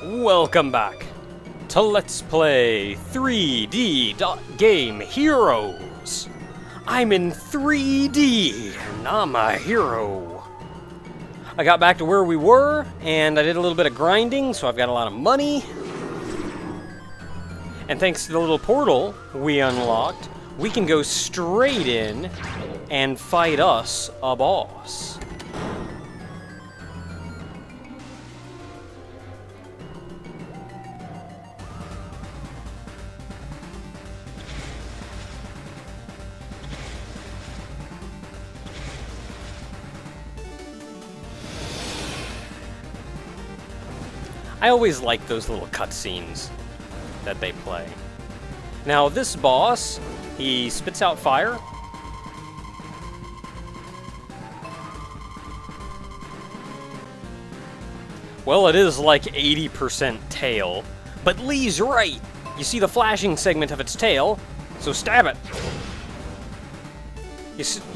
Welcome back to Let's Play 3D Game Heroes. I'm in 3D, and I'm a hero. I got back to where we were, and I did a little bit of grinding, so I've got a lot of money. And thanks to the little portal we unlocked, we can go straight in and fight us a boss. I always like those little cutscenes that they play. Now, this boss, he spits out fire. Well, it is like 80% tail, but Lee's right. You see the flashing segment of its tail, so stab it.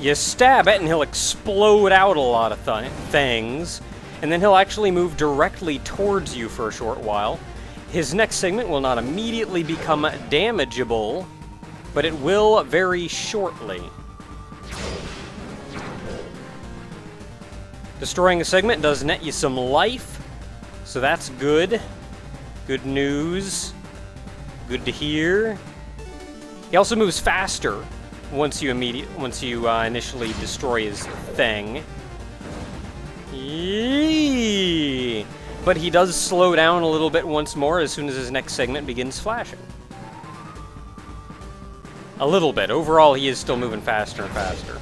You stab it and he'll explode out a lot of things, and then he'll actually move directly towards you for a short while. His next segment will not immediately become damageable, but it will very shortly. Destroying a segment does net you some life, so that's good. Good news. Good to hear. He also moves faster once you initially destroy his thing. Yee! But he does slow down a little bit once more as soon as his next segment begins flashing. A little bit. Overall, he is still moving faster and faster.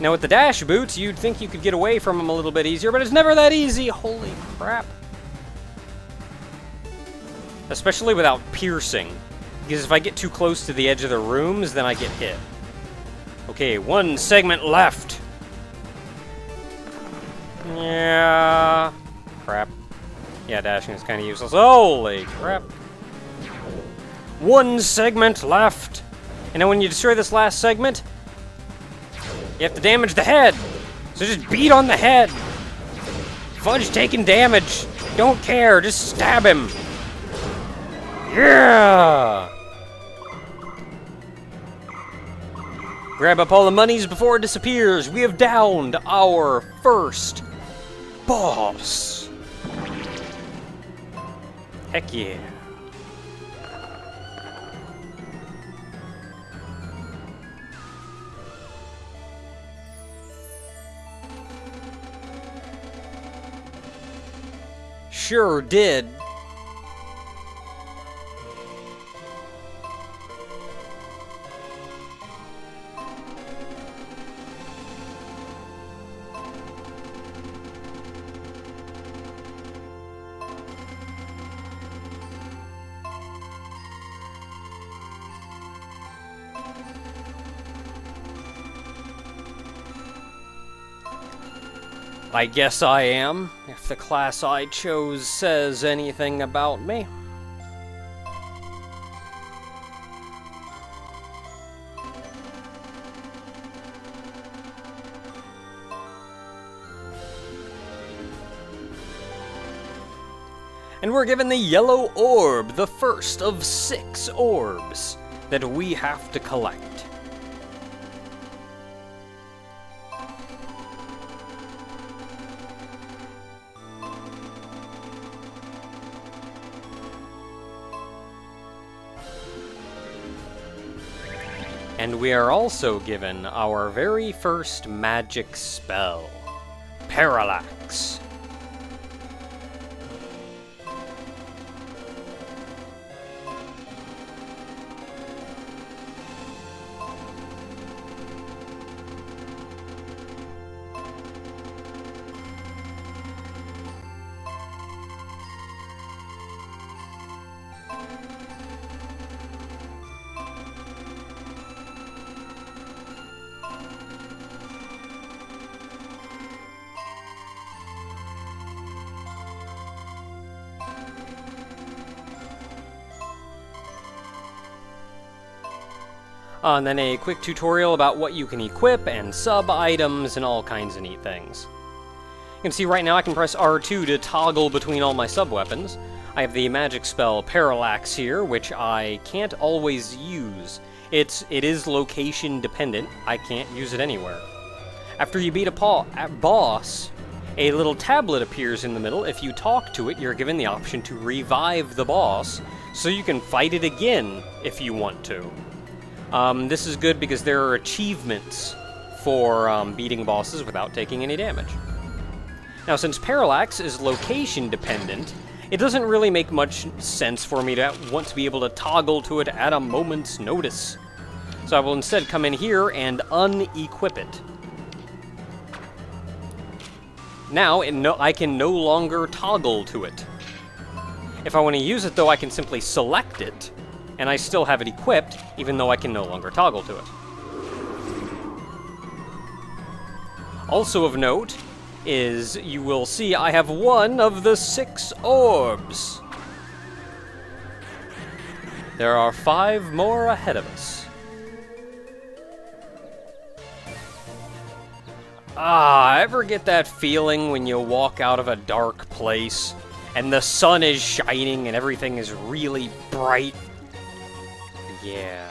Now, with the dash boots, you'd think you could get away from him a little bit easier, but it's never that easy. Holy crap. Especially without piercing. Because if I get too close to the edge of the rooms, then I get hit. Okay, one segment left. Yeah. Crap. Yeah, dashing is kind of useless. Holy crap. One segment left. And then when you destroy this last segment, you have to damage the head. So just beat on the head. Fudge taking damage. Don't care. Just stab him. Yeah! Grab up all the monies before it disappears. We have downed our first boss. Heck yeah. Sure did. I guess I am, if the class I chose says anything about me. And we're given the yellow orb, the first of 6 orbs that we have to collect. And we are also given our very first magic spell, Parallax. And then a quick tutorial about what you can equip and sub-items and all kinds of neat things. can see right now I can press R2 to toggle between all my sub-weapons. I have the magic spell Parallax here, which I can't always use. It is location dependent. I can't use it anywhere. After you beat a boss, a little tablet appears in the middle. If you talk to it, you're given the option to revive the boss, so you can fight it again if you want to. This is good because there are achievements for beating bosses without taking any damage. Now, since Parallax is location dependent, it doesn't really make much sense for me to want to be able to toggle to it at a moment's notice. So I will instead come in here and unequip it. Now, I can no longer toggle to it. If I want to use it, though, I can simply select it, and I still have it equipped, even though I can no longer toggle to it. Also of note is you will see I have one of the 6 orbs. There are 5 more ahead of us. Ever get that feeling when you walk out of a dark place and the sun is shining and everything is really bright? Yeah.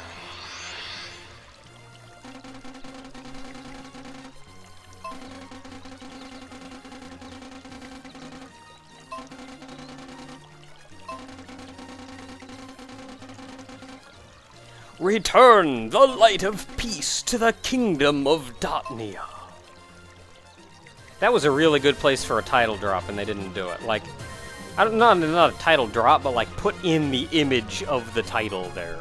Return the light of peace to the kingdom of Dotnia. That was a really good place for a title drop, and they didn't do it. Like, not a title drop, but like put in the image of the title there.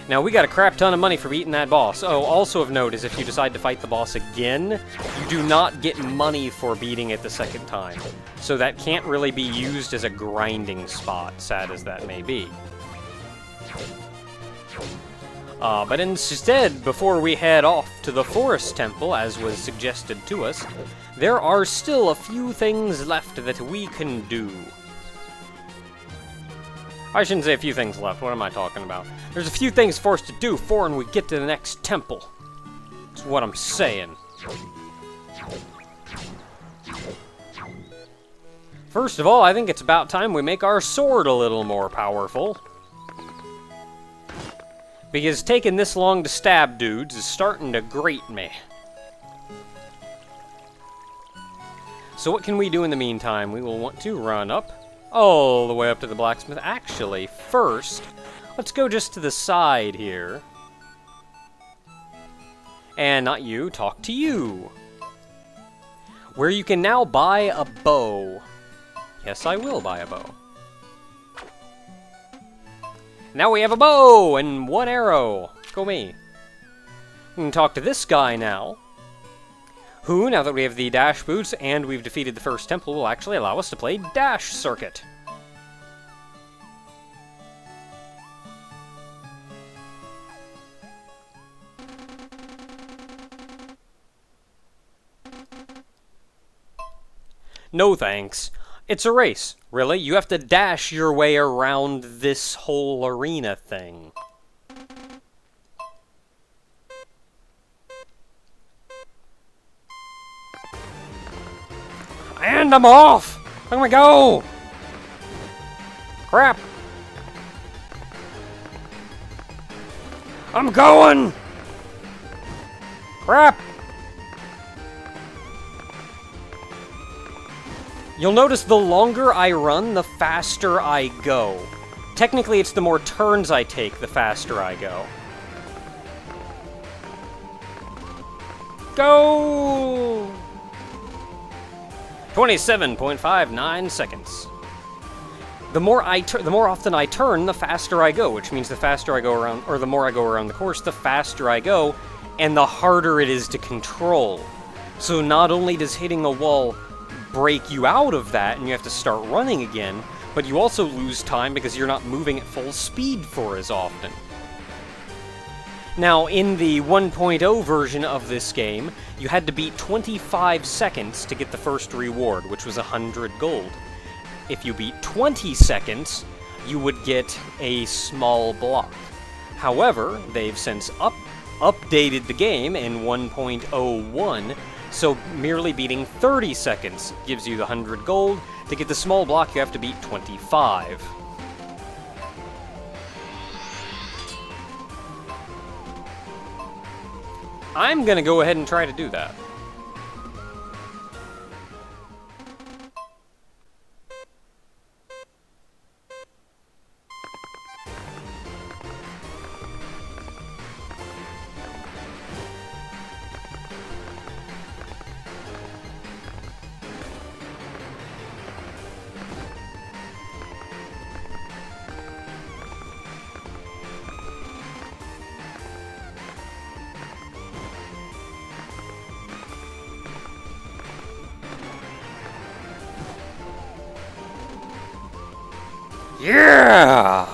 Now, we got a crap ton of money for beating that boss. Oh, also of note is if you decide to fight the boss again, you do not get money for beating it the second time. So that can't really be used as a grinding spot, sad as that may be. But instead, before we head off to the Forest Temple, as was suggested to us, there are still a few things left that we can do. I shouldn't say a few things left, what am I talking about? There's a few things for us to do before we get to the next temple. That's what I'm saying. First of all, I think it's about time we make our sword a little more powerful. Because taking this long to stab dudes is starting to grate me. So what can we do in the meantime? We will want to run up all the way up to the blacksmith. Actually, first, let's go just to the side here. And not you, talk to you. Where you can now buy a bow. Yes, I will buy a bow. Now we have a bow and 1 arrow. Go me. We can talk to this guy now, who, now that we have the dash boots and we've defeated the first temple, will actually allow us to play Dash Circuit. No thanks. It's a race. Really? You have to dash your way around this whole arena thing. And I'm off! Let me go! Crap! I'm going! Crap! You'll notice the longer I run, the faster I go. Technically, it's the more turns I take, the faster I go. Go! 27.59 seconds. The more often I turn, the faster I go, which means the faster I go around, or the more I go around the course, the faster I go, and the harder it is to control. So not only does hitting the wall break you out of that and you have to start running again, but you also lose time because you're not moving at full speed for as often. Now, in the 1.0 version of this game, you had to beat 25 seconds to get the first reward, which was 100 gold. If you beat 20 seconds, you would get a small block. However, they've since updated the game in 1.01, so merely beating 30 seconds gives you the 100 gold. To get the small block, you have to beat 25. I'm gonna go ahead and try to do that. Yeah!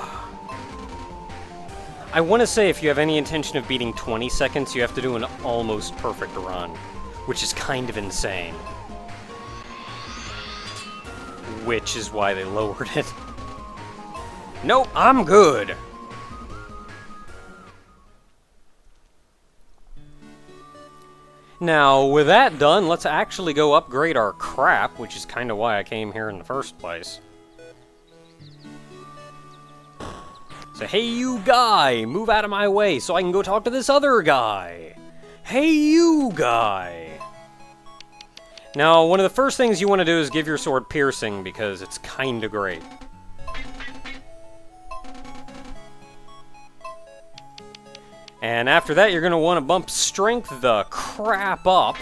I want to say if you have any intention of beating 20 seconds, you have to do an almost perfect run, which is kind of insane. Which is why they lowered it. Nope, I'm good! Now, with that done, let's actually go upgrade our crap, which is kind of why I came here in the first place. So, hey you guy, move out of my way so I can go talk to this other guy. Hey you guy. Now, one of the first things you want to do is give your sword piercing because it's kinda great. And after that, you're going to want to bump strength the crap up.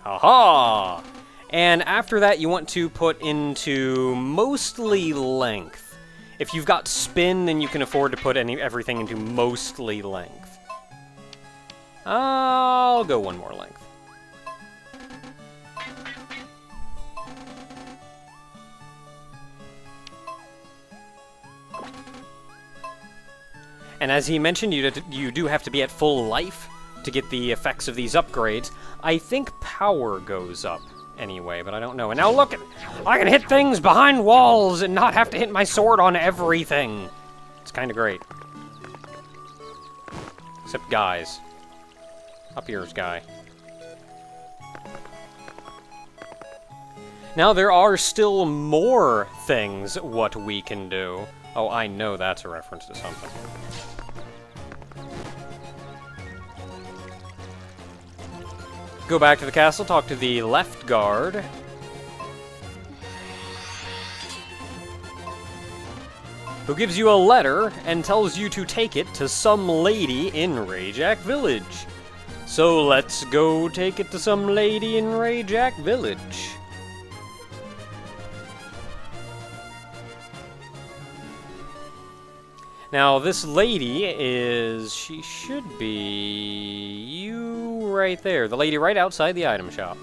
Aha! And after that, you want to put into mostly length. If you've got spin, then you can afford to put everything into mostly length. I'll go one more length. And as he mentioned, you do have to be at full life to get the effects of these upgrades. I think power goes up anyway, but I don't know. And now look, I can hit things behind walls and not have to hit my sword on everything. It's kind of great. Except guys. Up here's guy. Now there are still more things what we can do. Oh, I know that's a reference to something. Go back to the castle, talk to the left guard. Who gives you a letter and tells you to take it to some lady in Rajak Village. So let's go take it to some lady in Rajak Village. Now, this lady is... she should be... you right there. The lady right outside the item shop.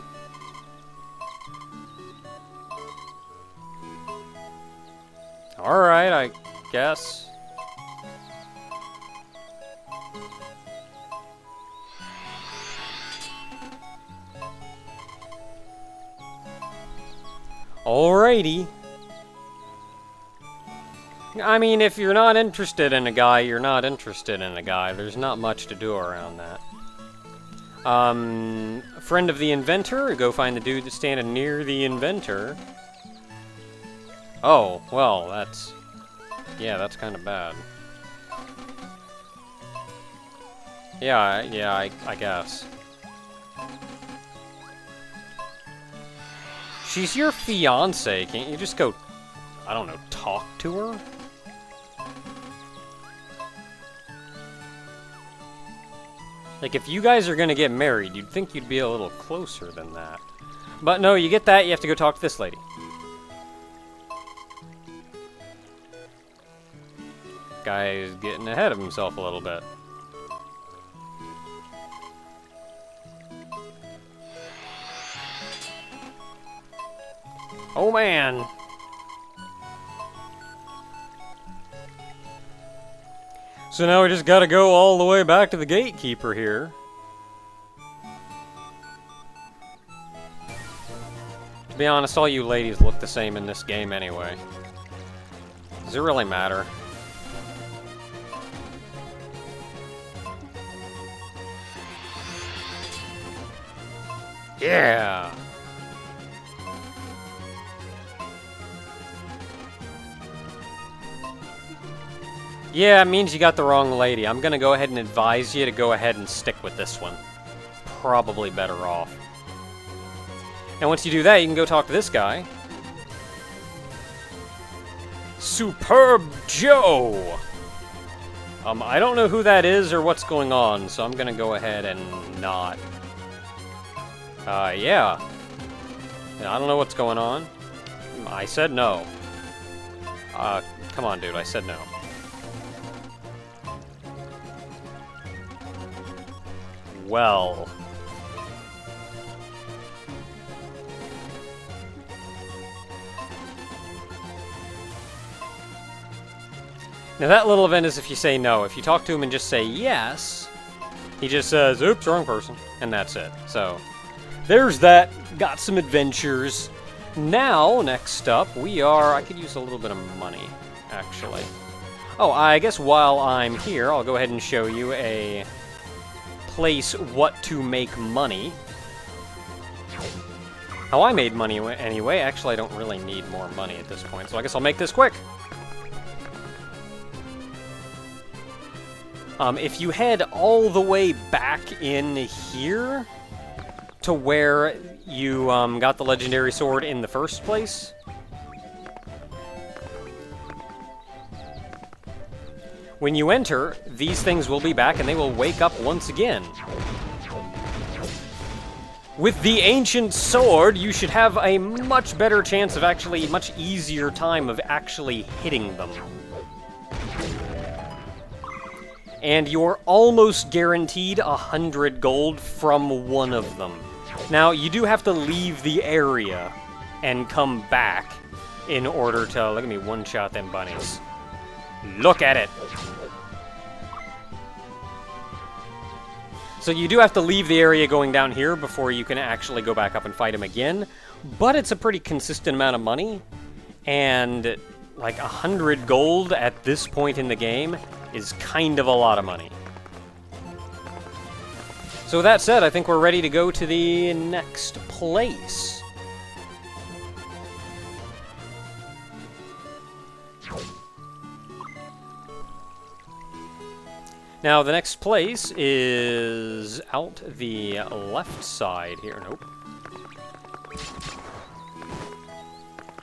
Alright, I guess. Alrighty. I mean, if you're not interested in a guy, you're not interested in a guy. There's not much to do around that. Friend of the inventor, go find the dude that's standing near the inventor. Oh, well, that's... yeah, that's kind of bad. Yeah, I guess. She's your fiancé. Can't you just go, I don't know, talk to her? Like, if you guys are gonna get married, you'd think you'd be a little closer than that. But no, you get that, you have to go talk to this lady. Guy's getting ahead of himself a little bit. Oh man! So now we just gotta go all the way back to the gatekeeper here. To be honest, all you ladies look the same in this game anyway. Does it really matter? Yeah! Yeah, it means you got the wrong lady. I'm gonna go ahead and advise you to go ahead and stick with this one. Probably better off. And once you do that, you can go talk to this guy. Superb Joe! I don't know who that is or what's going on, so I'm gonna go ahead and not. Yeah. I don't know what's going on. I said no. Come on, dude, I said no. Well. Now that little event is if you say no. If you talk to him and just say yes, he just says, oops, wrong person, and that's it. So, there's that. Got some adventures. Now, next up, I could use a little bit of money, actually. Oh, I guess while I'm here, I'll go ahead and show you a place what to make money. How I made money anyway. Actually, I don't really need more money at this point, so I guess I'll make this quick. If you head all the way back in here to where you got the legendary sword in the first place, when you enter, these things will be back and they will wake up once again. With the ancient sword, you should have a much better chance of much easier time of actually hitting them. And you're almost guaranteed 100 gold from one of them. Now, you do have to leave the area and come back in order to, look at me one-shot them bunnies. Look at it! So you do have to leave the area going down here before you can actually go back up and fight him again, but it's a pretty consistent amount of money, and like 100 gold at this point in the game is kind of a lot of money. So with that said, I think we're ready to go to the next place. Now, the next place is out the left side here. Nope.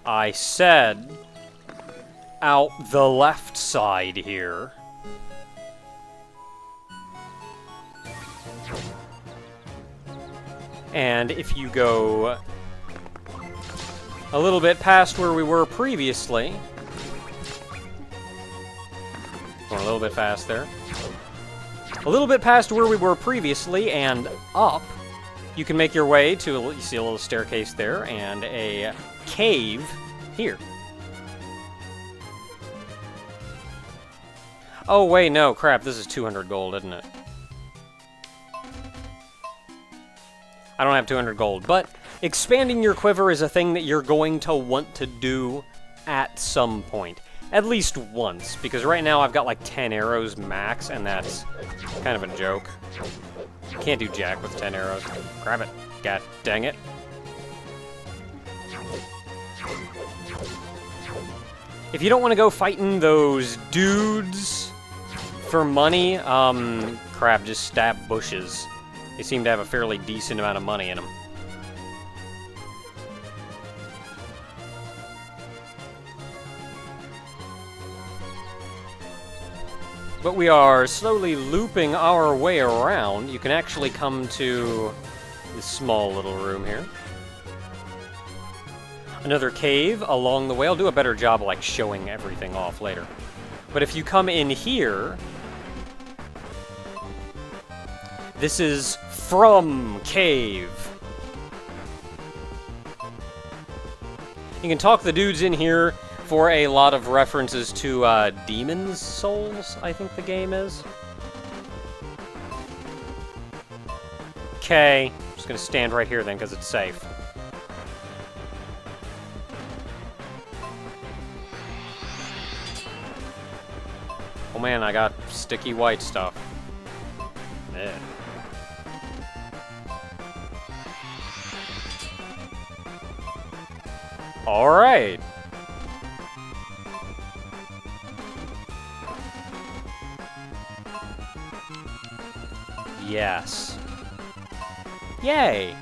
I said out the left side here. And if you go a little bit past where we were previously, going a little bit fast there, a little bit past where we were previously and up, you can make your way to, you see a little staircase there, and a cave here. Oh wait, no, crap, this is 200 gold, isn't it? I don't have 200 gold, but expanding your quiver is a thing that you're going to want to do at some point. At least once, because right now I've got like 10 arrows max, and that's kind of a joke. Can't do jack with 10 arrows. Grab it. God dang it. If you don't want to go fighting those dudes for money, crap, just stab bushes. They seem to have a fairly decent amount of money in them. But we are slowly looping our way around. You can actually come to this small little room here. Another cave along the way. I'll do a better job of like showing everything off later. But if you come in here, this is From Cave. You can talk the dudes in here for a lot of references to Demon's Souls, I think the game is. Okay, I'm just gonna stand right here then because it's safe. Oh man, I got sticky white stuff. Yeah. Alright. Yes. Yay!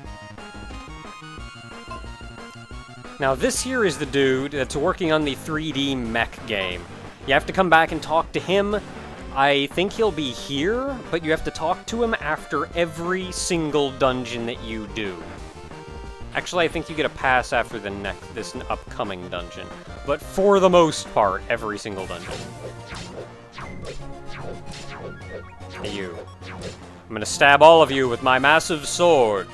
Now this here is the dude that's working on the 3D mech game. You have to come back and talk to him. I think he'll be here, but you have to talk to him after every single dungeon that you do. Actually, I think you get a pass after this upcoming dungeon. But for the most part, every single dungeon. Hey, you. I'm gonna stab all of you with my massive sword.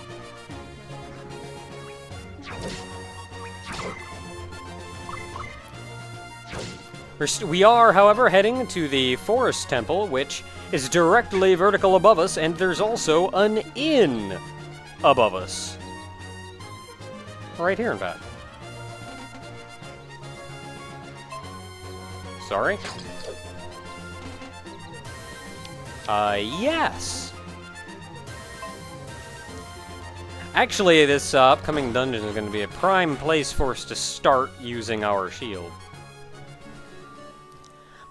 We are, however, heading to the Forest Temple, which is directly vertical above us, and there's also an inn above us. Right here, in fact. Sorry? Yes! Actually, this upcoming dungeon is going to be a prime place for us to start using our shield.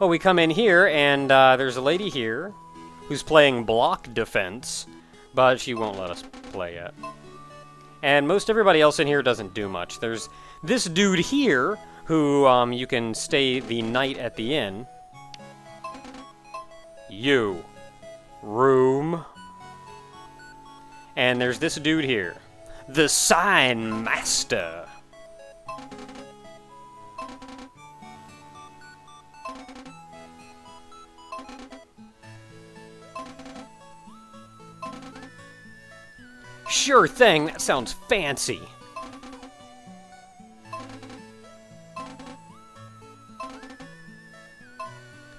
Well, we come in here, and there's a lady here who's playing block defense, but she won't let us play yet. And most everybody else in here doesn't do much. There's this dude here who you can stay the night at the inn. You. Room. And there's this dude here. The Sign Master. Sure thing, that sounds fancy.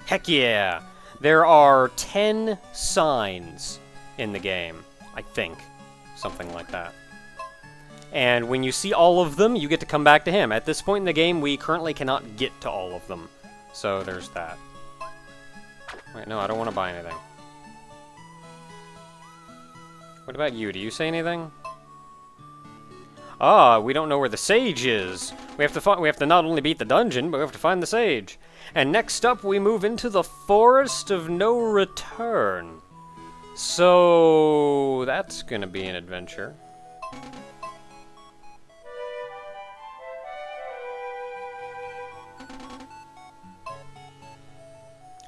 Heck yeah! There are 10 signs in the game, I think. Something like that. And when you see all of them, you get to come back to him. At this point in the game, we currently cannot get to all of them. So there's that. Wait, no, I don't want to buy anything. What about you? Do you say anything? Ah, we don't know where the sage is. We have to not only beat the dungeon, but we have to find the sage. And next up, we move into the Forest of No Return. So that's gonna be an adventure.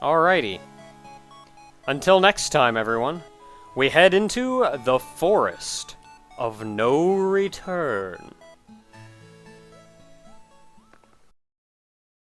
Alrighty. Until next time, everyone. We head into the Forest of No Return.